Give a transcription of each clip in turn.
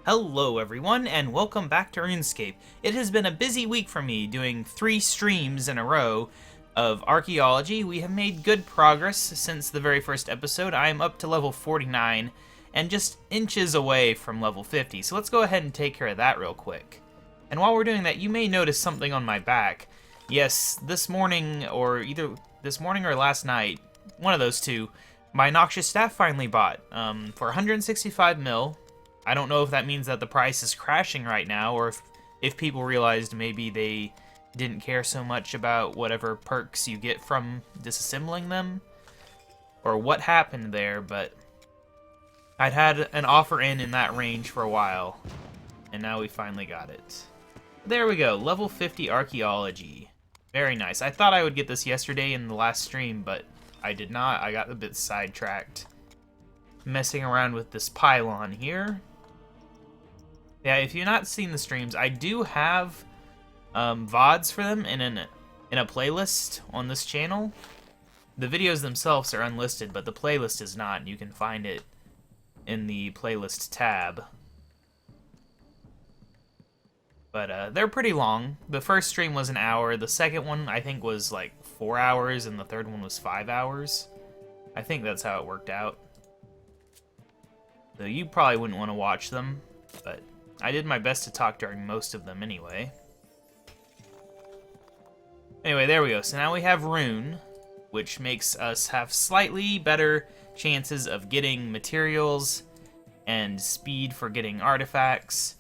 Hello everyone, and welcome back to RuneScape. It has been a busy week for me, doing 3 streams in a row of Archaeology. We have made good progress since the very first episode. I am up to level 49, and just inches away from level 50, so let's go ahead and take care of that real quick. And while we're doing that, you may notice something on my back. Yes, this morning, or either this morning or last night, one of those two, my Noxious Staff finally bought, for 165 mil. I don't know if that means that the price is crashing right now, or if people realized maybe they didn't care so much about whatever perks you get from disassembling them, or what happened there, but I'd had an offer in that range for a while, and now we finally got it. There we go, level 50 Archaeology. Very nice. I thought I would get this yesterday in the last stream, but I did not. I got a bit sidetracked messing around with this pylon here. Yeah, if you've not seen the streams, I do have VODs for them in a playlist on this channel. The videos themselves are unlisted, but the playlist is not, and you can find it in the playlist tab. But they're pretty long. The first stream was an hour, the second one I think was like 4 hours, and the third one was 5 hours. I think that's how it worked out. So you probably wouldn't want to watch them, but I did my best to talk during most of them anyway. Anyway, there we go. So now we have Rune, which makes us have slightly better chances of getting materials and speed for getting artifacts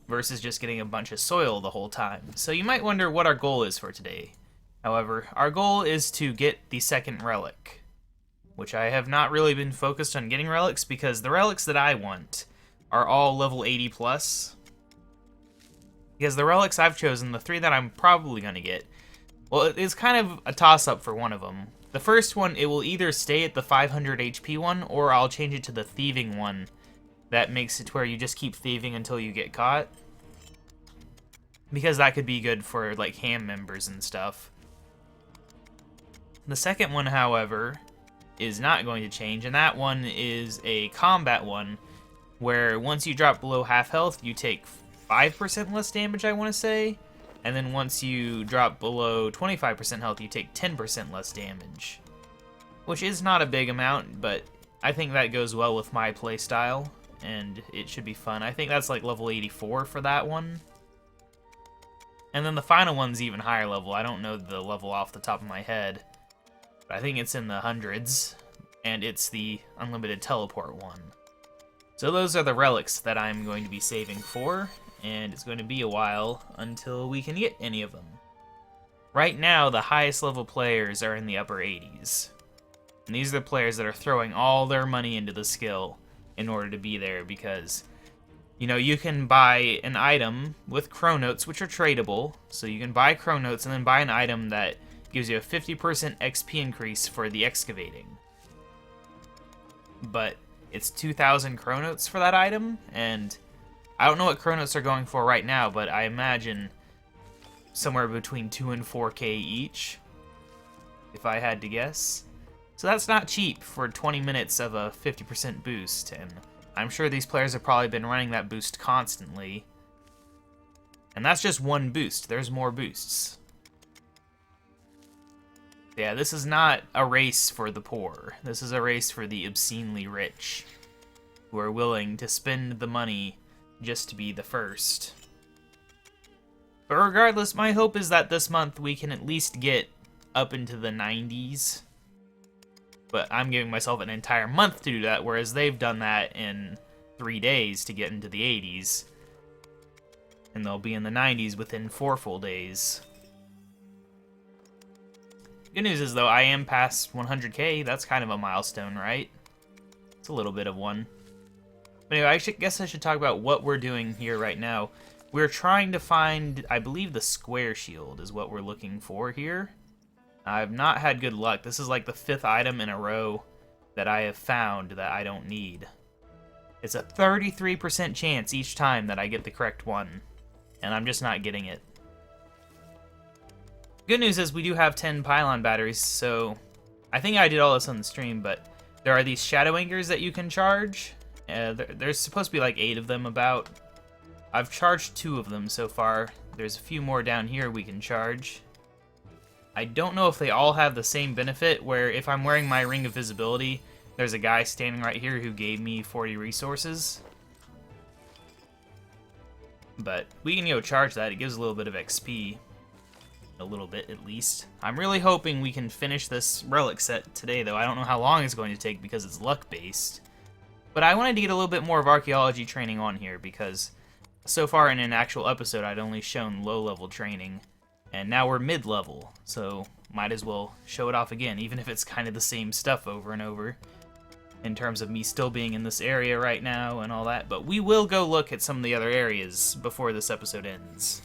versus just getting a bunch of soil the whole time. So you might wonder what our goal is for today. However, our goal is to get the second relic, which I have not really been focused on getting relics because the relics that I want are all level 80 plus. Because the relics I've chosen, the 3 that I'm probably going to get, well, it's kind of a toss-up for one of them. The first one, it will either stay at the 500 HP one, or I'll change it to the thieving one. That makes it where you just keep thieving until you get caught. Because that could be good for, like, ham members and stuff. The second one, however, is not going to change, and that one is a combat one, where once you drop below half health, you take 5% less damage, I want to say, and then once you drop below 25% health, you take 10% less damage. Which is not a big amount, but I think that goes well with my playstyle, and it should be fun. I think that's like level 84 for that one. And then the final one's even higher level. I don't know the level off the top of my head, but I think it's in the hundreds, and it's the unlimited teleport one. So those are the relics that I'm going to be saving for, and it's going to be a while until we can get any of them. Right now, the highest level players are in the upper 80s. And these are the players that are throwing all their money into the skill in order to be there, because, you know, you can buy an item with chronotes, which are tradable. So you can buy chronotes and then buy an item that gives you a 50% XP increase for the excavating. But it's 2,000 chronotes for that item, and I don't know what chronotes are going for right now, but I imagine somewhere between 2 and 4k each, if I had to guess. So that's not cheap for 20 minutes of a 50% boost, and I'm sure these players have probably been running that boost constantly. And that's just one boost. There's more boosts. Yeah, this is not a race for the poor. This is a race for the obscenely rich, who are willing to spend the money just to be the first. But regardless, my hope is that this month we can at least get up into the 90s. But I'm giving myself an entire month to do that, whereas they've done that in 3 days to get into the 80s. And they'll be in the 90s within 4 full days. Good news is, though, I am past 100k. That's kind of a milestone, right? It's a little bit of one. But anyway, I guess I should talk about what we're doing here right now. We're trying to find, I believe, the square shield is what we're looking for here. I've not had good luck. This is like the 5th item in a row that I have found that I don't need. It's a 33% chance each time that I get the correct one, and I'm just not getting it. Good news is we do have 10 pylon batteries, so I think I did all this on the stream, but there are these shadow anchors that you can charge. There's supposed to be like 8 of them about. I've charged 2 of them so far. There's a few more down here we can charge. I don't know if they all have the same benefit, where if I'm wearing my Ring of Visibility, there's a guy standing right here who gave me 40 resources. But we can go charge that. It gives a little bit of XP. A little bit, at least. I'm really hoping we can finish this relic set today, though. I don't know how long it's going to take because it's luck-based. But I wanted to get a little bit more of archaeology training on here, because so far in an actual episode, I'd only shown low-level training. And now we're mid-level, so might as well show it off again, even if it's kind of the same stuff over and over, in terms of me still being in this area right now and all that. But we will go look at some of the other areas before this episode ends.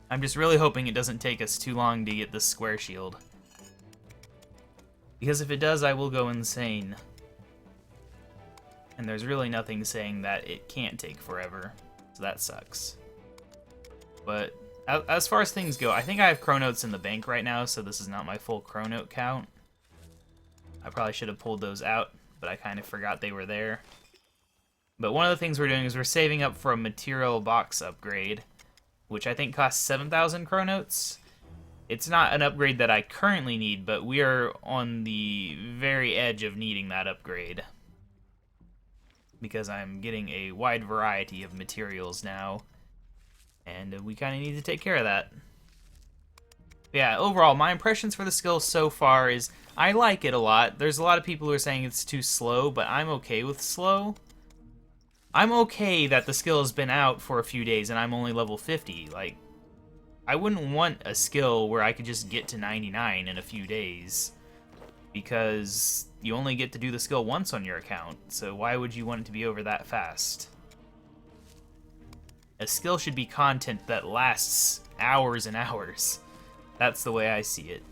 I'm just really hoping it doesn't take us too long to get this square shield, because if it does, I will go insane. And there's really nothing saying that it can't take forever, so that sucks. But as far as things go, I think I have chronotes in the bank right now, so this is not my full chronote count. I probably should have pulled those out, but I kind of forgot they were there. But one of the things we're doing is we're saving up for a material box upgrade, which I think costs 7,000 chronotes. It's not an upgrade that I currently need, but we are on the very edge of needing that upgrade, because I'm getting a wide variety of materials now, and we kind of need to take care of that. Yeah, overall, my impressions for the skill so far is I like it a lot. There's a lot of people who are saying it's too slow, but I'm okay with slow. I'm okay that the skill has been out for a few days and I'm only level 50. Like, I wouldn't want a skill where I could just get to 99 in a few days, because you only get to do the skill once on your account, so why would you want it to be over that fast? A skill should be content that lasts hours and hours. That's the way I see it.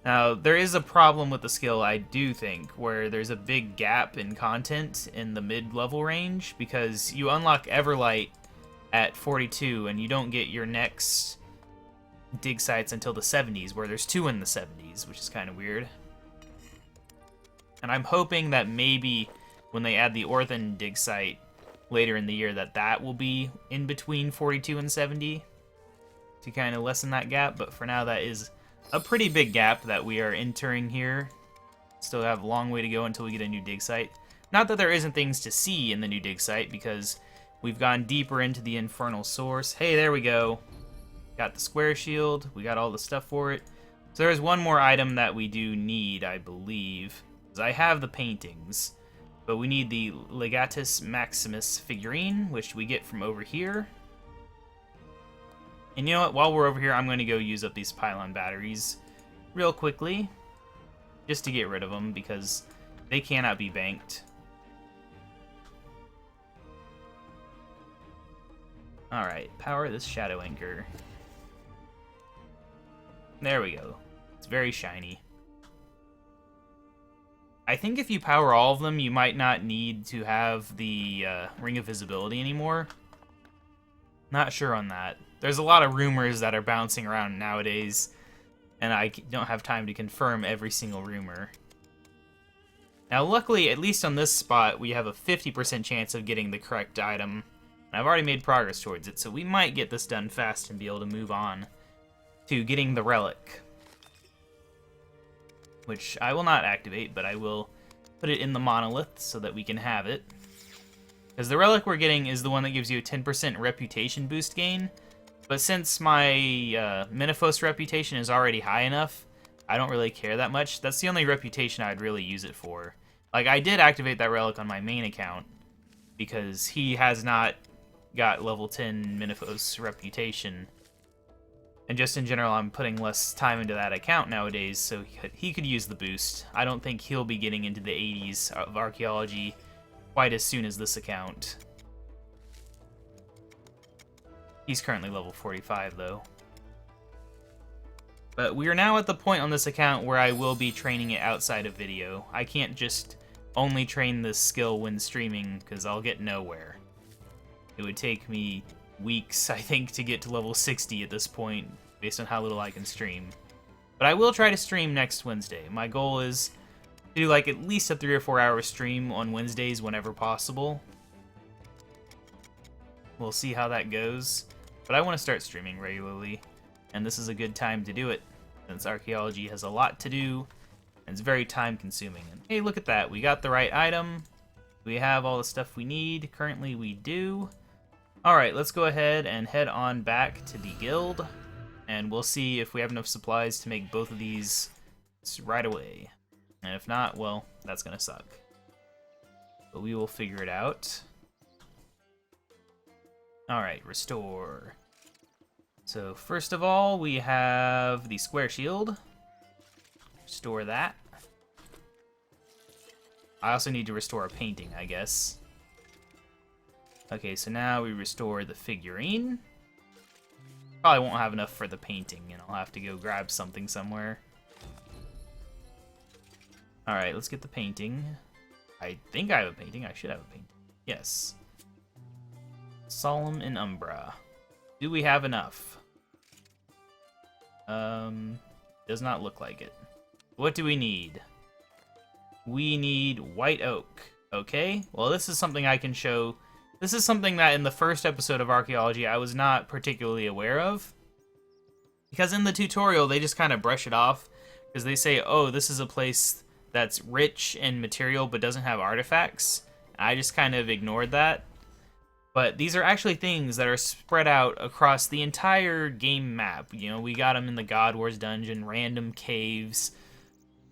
Now, there is a problem with the skill, I do think, where there's a big gap in content in the mid-level range, because you unlock Everlight at 42, and you don't get your next dig sites until the 70s, where there's 2 in the 70s, which is kind of weird. And I'm hoping that maybe when they add the Orthan dig site later in the year, that will be in between 42 and 70 to kind of lessen that gap. But for now, that is a pretty big gap that we are entering here. Still have a long way to go until we get a new dig site. Not that there isn't things to see in the new dig site, because we've gone deeper into the infernal source. Hey, there we go. Got the square shield. We got all the stuff for it. So there's one more item that we do need, I believe. I have the paintings, but we need the Legatus Maximus figurine, which we get from over here. And you know what? While we're over here, I'm going to go use up these pylon batteries real quickly, just to get rid of them, because they cannot be banked. Alright, power this shadow anchor. There we go. It's very shiny. I think if you power all of them, you might not need to have the Ring of Visibility anymore. Not sure on that. There's a lot of rumors that are bouncing around nowadays, and I don't have time to confirm every single rumor. Now, luckily, at least on this spot, we have a 50% chance of getting the correct item. And I've already made progress towards it, so we might get this done fast and be able to move on to getting the relic, which I will not activate, but I will put it in the monolith so that we can have it. Because the relic we're getting is the one that gives you a 10% reputation boost gain, but since my Miniphos reputation is already high enough, I don't really care that much. That's the only reputation I'd really use it for. Like, I did activate that relic on my main account, because he has not got level 10 Miniphos reputation. And just in general, I'm putting less time into that account nowadays, so he could use the boost. I don't think he'll be getting into the 80s of archaeology quite as soon as this account. He's currently level 45, though. But we are now at the point on this account where I will be training it outside of video. I can't just only train this skill when streaming, because I'll get nowhere. It would take me weeks, I think, to get to level 60 at this point, based on how little I can stream. But I will try to stream next Wednesday. My goal is to do like at least a 3 or 4 hour stream on Wednesdays whenever possible. We'll see how that goes. But I want to start streaming regularly, and this is a good time to do it, since archaeology has a lot to do, and it's very time consuming. And hey, look at that, we got the right item. We have all the stuff we need. Currently we do. Alright, let's go ahead and head on back to the guild, and we'll see if we have enough supplies to make both of these right away. And if not, well, that's gonna suck. But we will figure it out. Alright, restore. So first of all, we have the square shield. Restore that. I also need to restore a painting, I guess. Okay, so now we restore the figurine. Probably won't have enough for the painting, and I'll have to go grab something somewhere. Alright, let's get the painting. I think I have a painting. I should have a painting. Yes. Solemn and Umbra. Do we have enough? Does not look like it. What do we need? We need white oak. Okay, well this is something I can show. This is something that in the first episode of Archaeology I was not particularly aware of. Because in the tutorial they just kind of brush it off. Because they say, oh, this is a place that's rich in material but doesn't have artifacts. I just kind of ignored that. But these are actually things that are spread out across the entire game map. You know, we got them in the God Wars dungeon, random caves,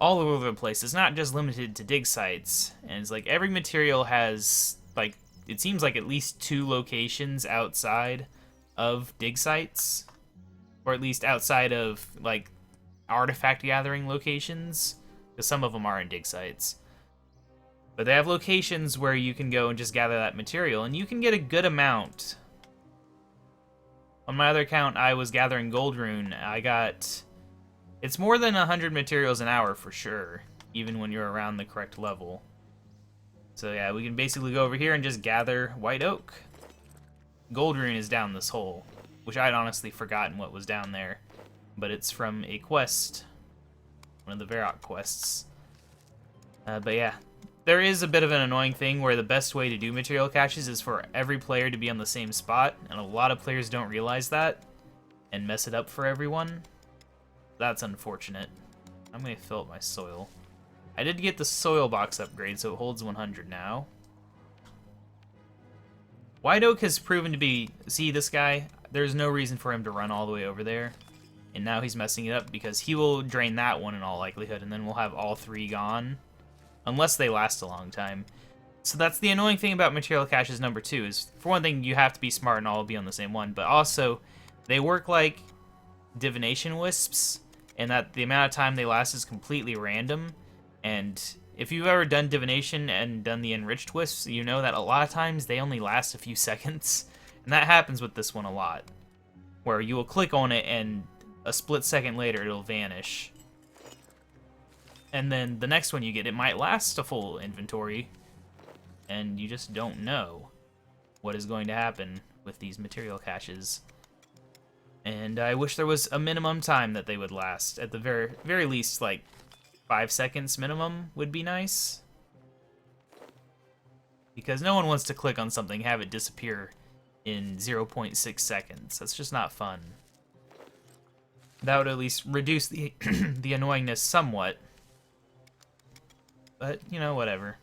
all over the place. It's not just limited to dig sites. And it's like every material has, like, it seems like at least 2 locations outside of dig sites. Or at least outside of, like, artifact gathering locations. Because some of them are in dig sites. But they have locations where you can go and just gather that material, and you can get a good amount. On my other account, I was gathering gold rune. I got... It's more than 100 materials an hour for sure, even when you're around the correct level. So yeah, we can basically go over here and just gather white oak. Gold rune is down this hole, which I'd honestly forgotten what was down there. But it's from a quest, one of the Varrock quests. But yeah. There is a bit of an annoying thing where the best way to do material caches is for every player to be on the same spot, and a lot of players don't realize that and mess it up for everyone. That's unfortunate. I'm going to fill up my soil. I did get the soil box upgrade, so it holds 100 now. White oak has proven to be... See this guy? There's no reason for him to run all the way over there. And now he's messing it up because he will drain that one in all likelihood, and then we'll have all 3 gone. Unless they last a long time. So that's the annoying thing about material caches number 2 is, for one thing, you have to be smart and all be on the same one, but also, they work like divination wisps, and that the amount of time they last is completely random, and if you've ever done divination and done the enriched wisps, you know that a lot of times they only last a few seconds, and that happens with this one a lot, where you will click on it and a split second later it'll vanish. And then the next one you get, it might last a full inventory, and you just don't know what is going to happen with these material caches. And I wish there was a minimum time that they would last. At the very least, like 5 seconds minimum would be nice. Because no one wants to click on something, have it disappear in 0.6 seconds. That's just not fun. That would at least reduce the the annoyingness somewhat. But, you know, whatever.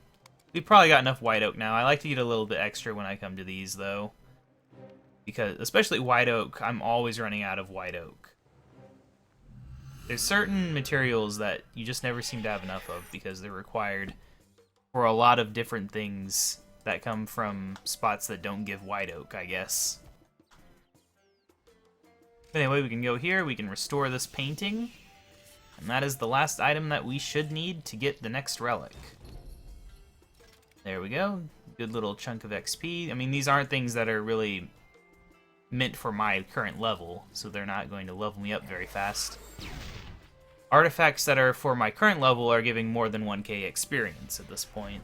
We've probably got enough white oak now. I like to get a little bit extra when I come to these, though. Because, especially white oak, I'm always running out of white oak. There's certain materials that you just never seem to have enough of because they're required for a lot of different things that come from spots that don't give white oak, I guess. Anyway, we can go here, we can restore this painting. And that is the last item that we should need to get the next relic. There we go. Good little chunk of XP. I mean, these aren't things that are really meant for my current level, so they're not going to level me up very fast. Artifacts that are for my current level are giving more than 1k experience at this point.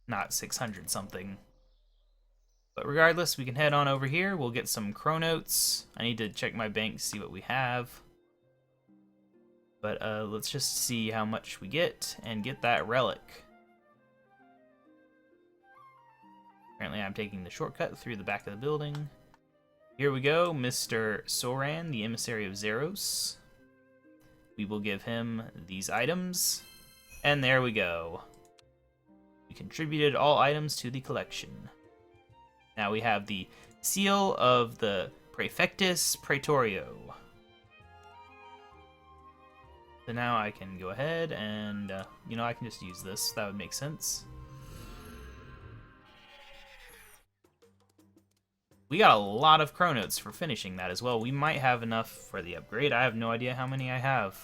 Not 600 something. But regardless, we can head on over here. We'll get some chronotes. I need to check my bank to see what we have. But let's just see how much we get and get that relic. Apparently I'm taking the shortcut through the back of the building. Here we go, Mr. Soran, the emissary of Zeros. We will give him these items. And there we go. We contributed all items to the collection. Now we have the seal of the Praefectus Praetorio. So now I can go ahead and, I can just use this. That would make sense. We got a lot of chronotes for finishing that as well. We might have enough for the upgrade. I have no idea how many I have.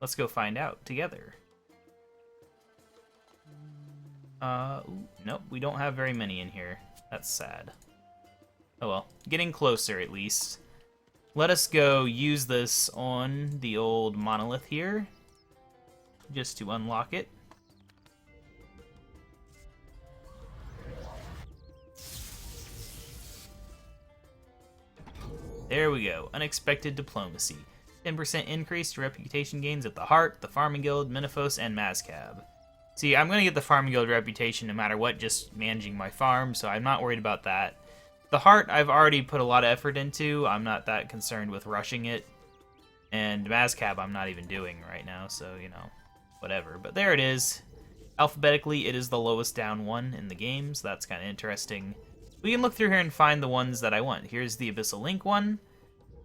Let's go find out together. Nope, we don't have very many in here. That's sad. Oh well, getting closer at least. Let us go use this on the old monolith here, just to unlock it. There we go. Unexpected diplomacy. 10% increased reputation gains at the Heart, the Farming Guild, Minifos, and Mazcab. See, I'm going to get the Farming Guild reputation no matter what, just managing my farm, so I'm not worried about that. The Heart, I've already put a lot of effort into. I'm not that concerned with rushing it. And Mazcab, I'm not even doing right now, so, whatever. But there it is. Alphabetically, it is the lowest down one in the game, so that's kind of interesting. We can look through here and find the ones that I want. Here's the Abyssal Link one.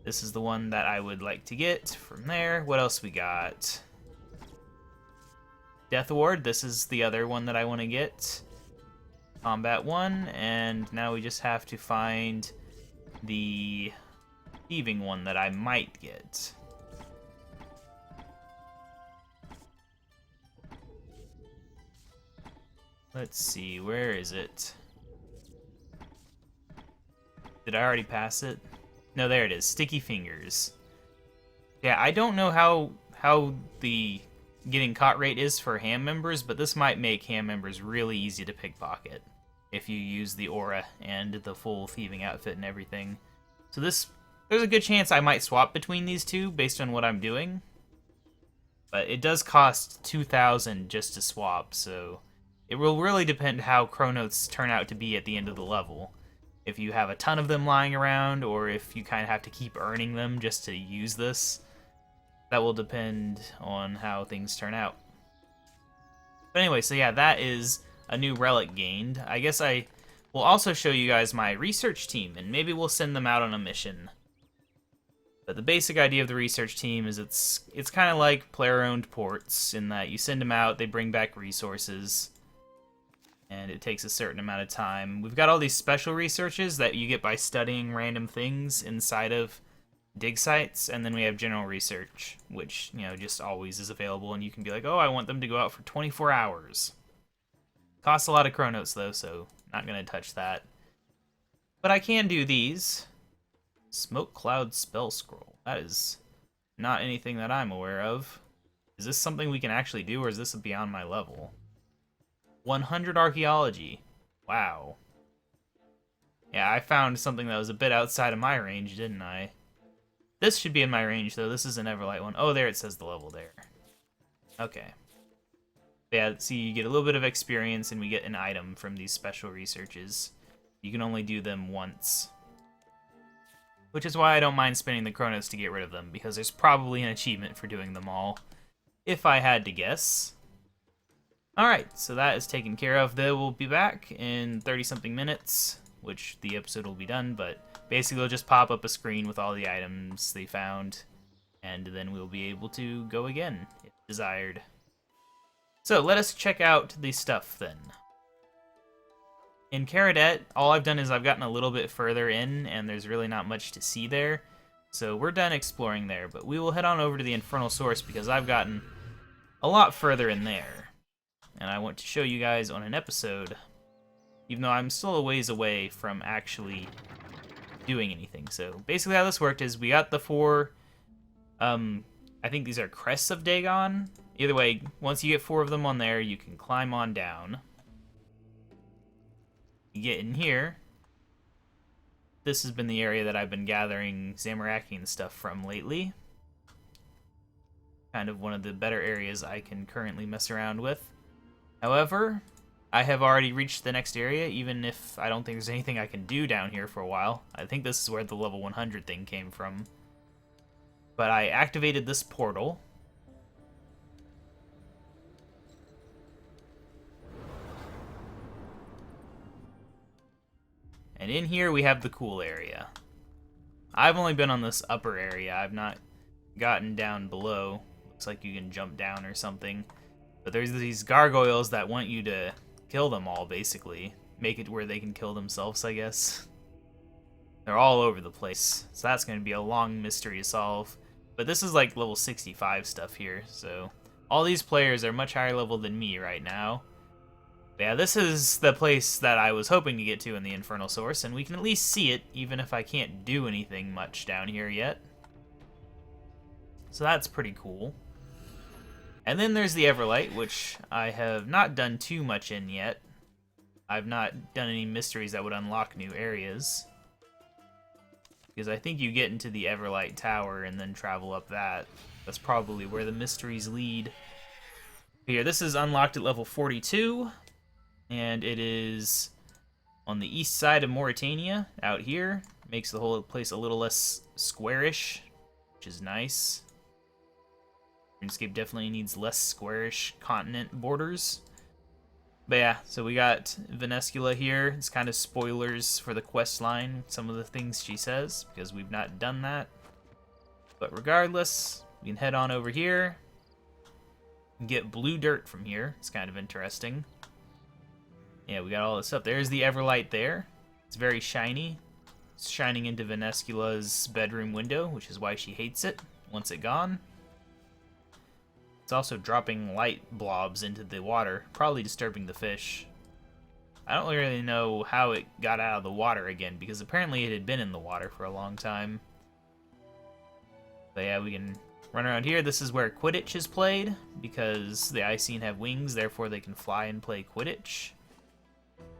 This is the one that I would like to get from there. What else we got? Death Award. This is the other one that I want to get. Combat 1. And now we just have to find the thieving one that I might get. Let's see. Where is it? Did I already pass it? No, there it is. Sticky Fingers. Yeah, I don't know how the getting caught rate is for ham members, but this might make ham members really easy to pickpocket if you use the aura and the full thieving outfit and everything. So there's a good chance I might swap between these two based on what I'm doing. But it does cost 2,000 just to swap, so it will really depend how chronotes turn out to be at the end of the level. If you have a ton of them lying around, or if you kind of have to keep earning them just to use this, that will depend on how things turn out. But anyway, so yeah, that is a new relic gained. I guess I will also show you guys my research team, and maybe we'll send them out on a mission. But the basic idea of the research team is it's kind of like player-owned ports, in that you send them out, they bring back resources, and it takes a certain amount of time. We've got all these special researches that you get by studying random things inside of dig sites, and then we have general research, which, just always is available, and you can be like, oh, I want them to go out for 24 hours. Costs a lot of chronotes, though, so not going to touch that. But I can do these. Smoke Cloud Spell Scroll. That is not anything that I'm aware of. Is this something we can actually do, or is this beyond my level? 100 Archaeology. Wow. Yeah, I found something that was a bit outside of my range, didn't I? This should be in my range, though. This is an Everlight one. Oh, there it says the level there. Okay. Yeah, see, you get a little bit of experience, and we get an item from these special researches. You can only do them once. Which is why I don't mind spending the chronos to get rid of them, because there's probably an achievement for doing them all, if I had to guess. Alright, so that is taken care of. They will be back in 30-something minutes, which the episode will be done, but basically they'll just pop up a screen with all the items they found, and then we'll be able to go again, if desired. So, let us check out the stuff, then. In Caradet, all I've done is I've gotten a little bit further in, and there's really not much to see there, so we're done exploring there, but we will head on over to the Infernal Source, because I've gotten a lot further in there. And I want to show you guys on an episode, even though I'm still a ways away from actually doing anything. So basically how this worked is we got the 4, I think these are Crests of Dagon. Either way, once you get 4 of them on there, you can climb on down. You get in here. This has been the area that I've been gathering Zamorakian stuff from lately. Kind of one of the better areas I can currently mess around with. However, I have already reached the next area, even if I don't think there's anything I can do down here for a while. I think this is where the level 100 thing came from. But I activated this portal. And in here we have the cool area. I've only been on this upper area. I've not gotten down below. Looks like you can jump down or something. But there's these gargoyles that want you to kill them all, basically. Make it where they can kill themselves, I guess. They're all over the place. So that's going to be a long mystery to solve. But this is like level 65 stuff here. So all these players are much higher level than me right now. Yeah, this is the place that I was hoping to get to in the Infernal Source, and we can at least see it, even if I can't do anything much down here yet. So that's pretty cool. And then there's the Everlight, which I have not done too much in yet. I've not done any mysteries that would unlock new areas. Because I think you get into the Everlight Tower and then travel up that. That's probably where the mysteries lead. Here, this is unlocked at level 42. And it is on the east side of Mauritania, out here. Makes the whole place a little less squarish, which is nice. RuneScape definitely needs less squarish continent borders. But yeah, so we got Venescula here. It's kind of spoilers for the quest line, some of the things she says, because we've not done that. But regardless, we can head on over here and get blue dirt from here. It's kind of interesting. Yeah, we got all this stuff. There's the Everlight there. It's very shiny. It's shining into Venescula's bedroom window, which is why she hates it once it's gone. It's also dropping light blobs into the water, probably disturbing the fish. I don't really know how it got out of the water again, because apparently it had been in the water for a long time. But yeah, we can run around here. This is where Quidditch is played, because the Icene have wings, therefore they can fly and play Quidditch.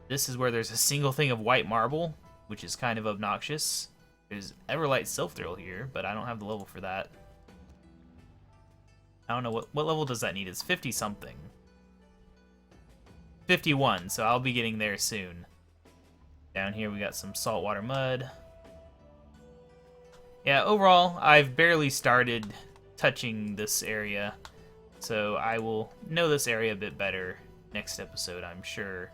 This is where there's a single thing of white marble, which is kind of obnoxious. There's Everlight Self-Thrill here, but I don't have the level for that. I don't know, what level does that need? It's 50-something. 51, so I'll be getting there soon. Down here we got some saltwater mud. Yeah, overall, I've barely started touching this area, so I will know this area a bit better next episode, I'm sure.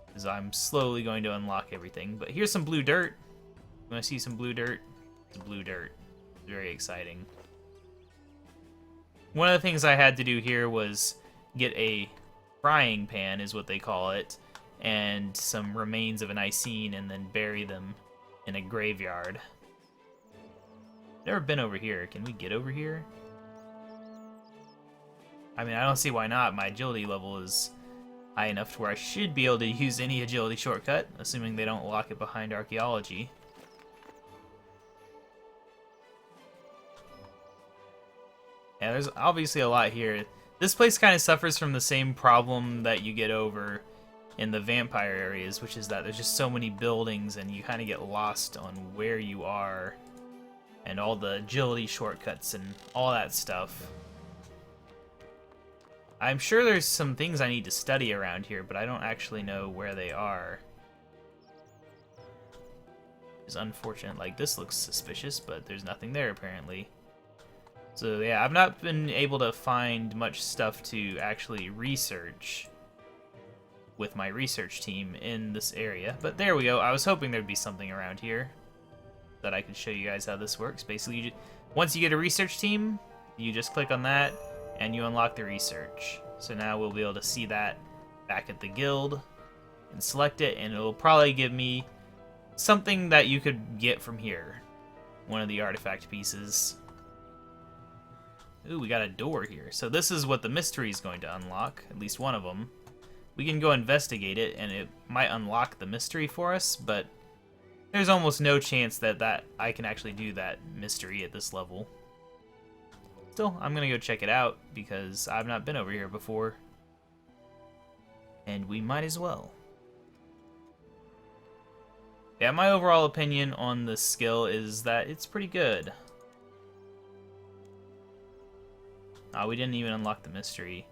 Because I'm slowly going to unlock everything. But here's some blue dirt. You want to see some blue dirt? It's blue dirt. Very exciting. One of the things I had to do here was get a frying pan, is what they call it, and some remains of an Icene, and then bury them in a graveyard. Never been over here. Can we get over here? I mean, I don't see why not. My agility level is high enough to where I should be able to use any agility shortcut, assuming they don't lock it behind archaeology. Yeah, there's obviously a lot here. This place kind of suffers from the same problem that you get over in the vampire areas, which is that there's just so many buildings and you kind of get lost on where you are and all the agility shortcuts and all that stuff. I'm sure there's some things I need to study around here, but I don't actually know where they are. It's unfortunate. Like, this looks suspicious, but there's nothing there apparently. So yeah, I've not been able to find much stuff to actually research with my research team in this area. But there we go. I was hoping there'd be something around here that I could show you guys how this works. Basically, once you get a research team, you just click on that and you unlock the research. So now we'll be able to see that back at the guild and select it, and it'll probably give me something that you could get from here. One of the artifact pieces. Ooh, we got a door here. So this is what the mystery is going to unlock, at least one of them. We can go investigate it, and it might unlock the mystery for us, but there's almost no chance that I can actually do that mystery at this level. Still, I'm gonna go check it out, because I've not been over here before. And we might as well. Yeah, my overall opinion on this skill is that it's pretty good. We didn't even unlock the mystery.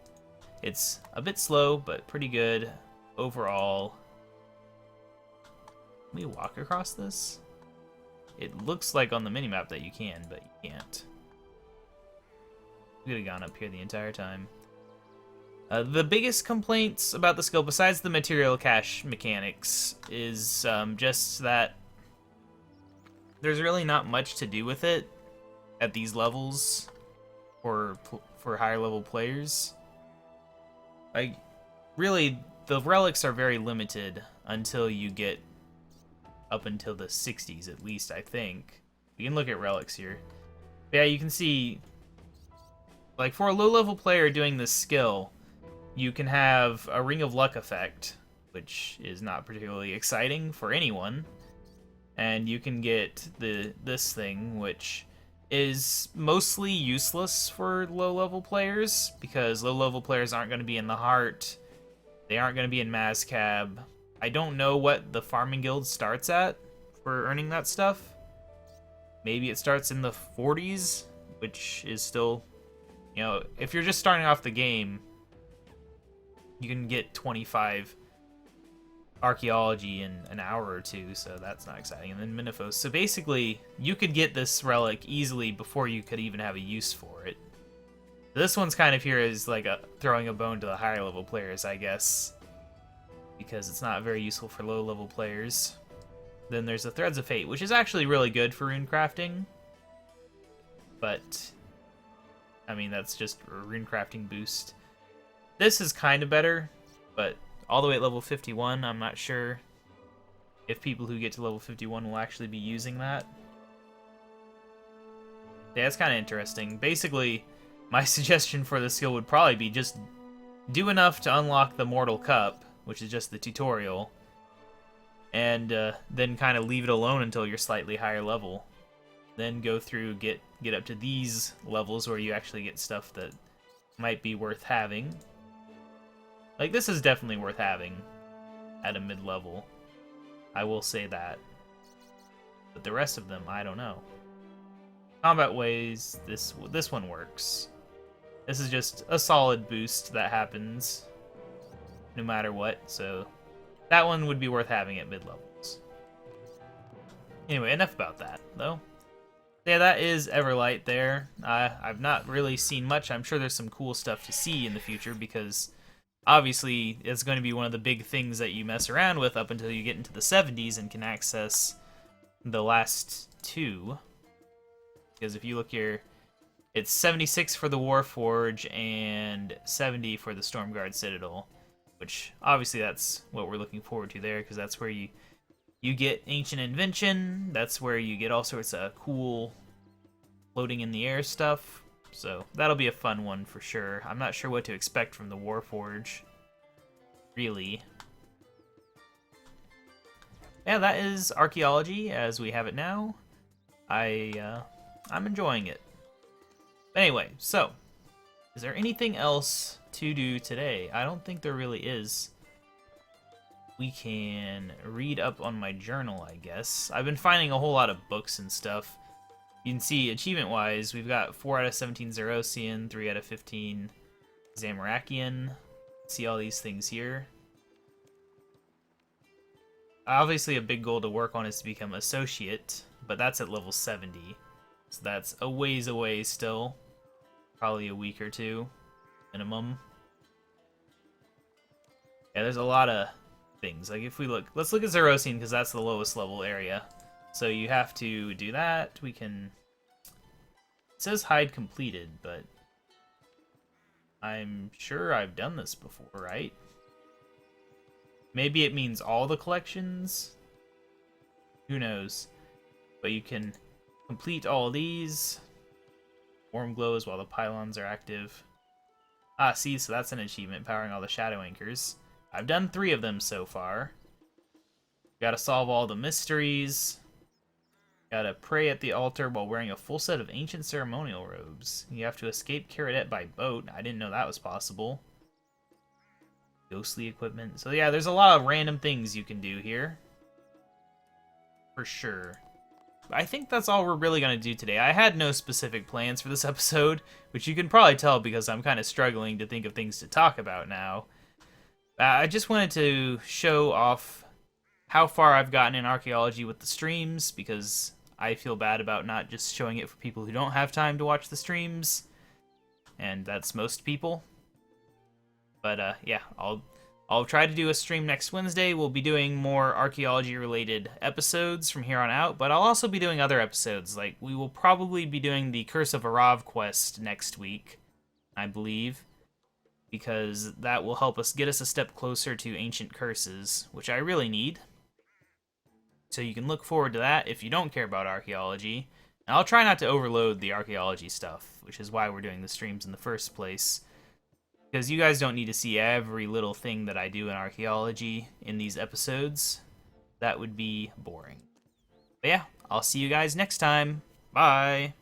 It's a bit slow, but pretty good. overall... Can we walk across this? It looks like on the minimap that you can, but you can't. We could have gone up here the entire time. The biggest complaints about the skill, besides the material cache mechanics, is just that there's really not much to do with it at these levels for higher level players. Like, really, the relics are very limited until you get up until the 60s, at least, I think. You can look at relics here. But yeah, you can see, like, for a low-level player doing this skill, you can have a Ring of Luck effect, which is not particularly exciting for anyone. And you can get this thing, which is mostly useless for low-level players, because low-level players aren't going to be in the Heart. They aren't going to be in Mazcab. I don't know what the farming guild starts at for earning that stuff. Maybe it starts in the 40s, which is still, you know, if you're just starting off the game, you can get 25 archaeology in an hour or two, so that's not exciting. And then Minifos. So basically, you could get this relic easily before you could even have a use for it. This one's kind of here as like throwing a bone to the higher level players, I guess, because it's not very useful for low level players. Then there's the Threads of Fate, which is actually really good for rune crafting, but I mean, that's just a rune crafting boost. This is kind of better, but all the way at level 51, I'm not sure if people who get to level 51 will actually be using that. Yeah, it's kind of interesting. Basically, my suggestion for this skill would probably be just do enough to unlock the Mortal Cup, which is just the tutorial, and then kind of leave it alone until you're slightly higher level. Then go through, get up to these levels where you actually get stuff that might be worth having. Like, this is definitely worth having at a mid-level. I will say that. But the rest of them, I don't know. Combat ways, this one works. This is just a solid boost that happens no matter what, so that one would be worth having at mid-levels. Anyway, enough about that, though. Yeah, that is Everlight there. I've not really seen much. I'm sure there's some cool stuff to see in the future, because obviously it's going to be one of the big things that you mess around with up until you get into the 70s and can access the last two. Because if you look here, it's 76 for the Warforge and 70 for the Stormguard Citadel, which obviously that's what we're looking forward to there, because that's where you get Ancient Invention. That's where you get all sorts of cool floating in the air stuff. So that'll be a fun one for sure. I'm not sure what to expect from the Warforge, really. Yeah, that is Archaeology as we have it now. I'm enjoying it. Anyway, so is there anything else to do today? I don't think there really is. We can read up on my journal, I guess. I've been finding a whole lot of books and stuff. You can see, achievement-wise, we've got 4 out of 17 Zerosian, 3 out of 15 Zamorakian. See all these things here. Obviously, a big goal to work on is to become Associate, but that's at level 70. So that's a ways away still. Probably a week or two, minimum. Yeah, there's a lot of things. Like, if we look, let's look at Zerosian, because that's the lowest level area. So you have to do that. We can... It says hide completed, but I'm sure I've done this before, right? Maybe it means all the collections? Who knows? But you can complete all these. Warm glows while the pylons are active. Ah, see, so that's an achievement, powering all the shadow anchors. I've done 3 of them so far. Gotta solve all the mysteries. Gotta pray at the altar while wearing a full set of ancient ceremonial robes. You have to escape Karadet by boat. I didn't know that was possible. Ghostly equipment. So yeah, there's a lot of random things you can do here. For sure. I think that's all we're really going to do today. I had no specific plans for this episode, which you can probably tell because I'm kind of struggling to think of things to talk about now. I just wanted to show off how far I've gotten in archaeology with the streams, because I feel bad about not just showing it for people who don't have time to watch the streams, and that's most people. But yeah, I'll try to do a stream next Wednesday. We'll be doing more archaeology-related episodes from here on out, but I'll also be doing other episodes. Like, we will probably be doing the Curse of Arav quest next week, I believe, because that will help us get us a step closer to ancient curses, which I really need. So you can look forward to that if you don't care about archaeology. And I'll try not to overload the archaeology stuff, which is why we're doing the streams in the first place. Because you guys don't need to see every little thing that I do in archaeology in these episodes. That would be boring. But yeah, I'll see you guys next time. Bye!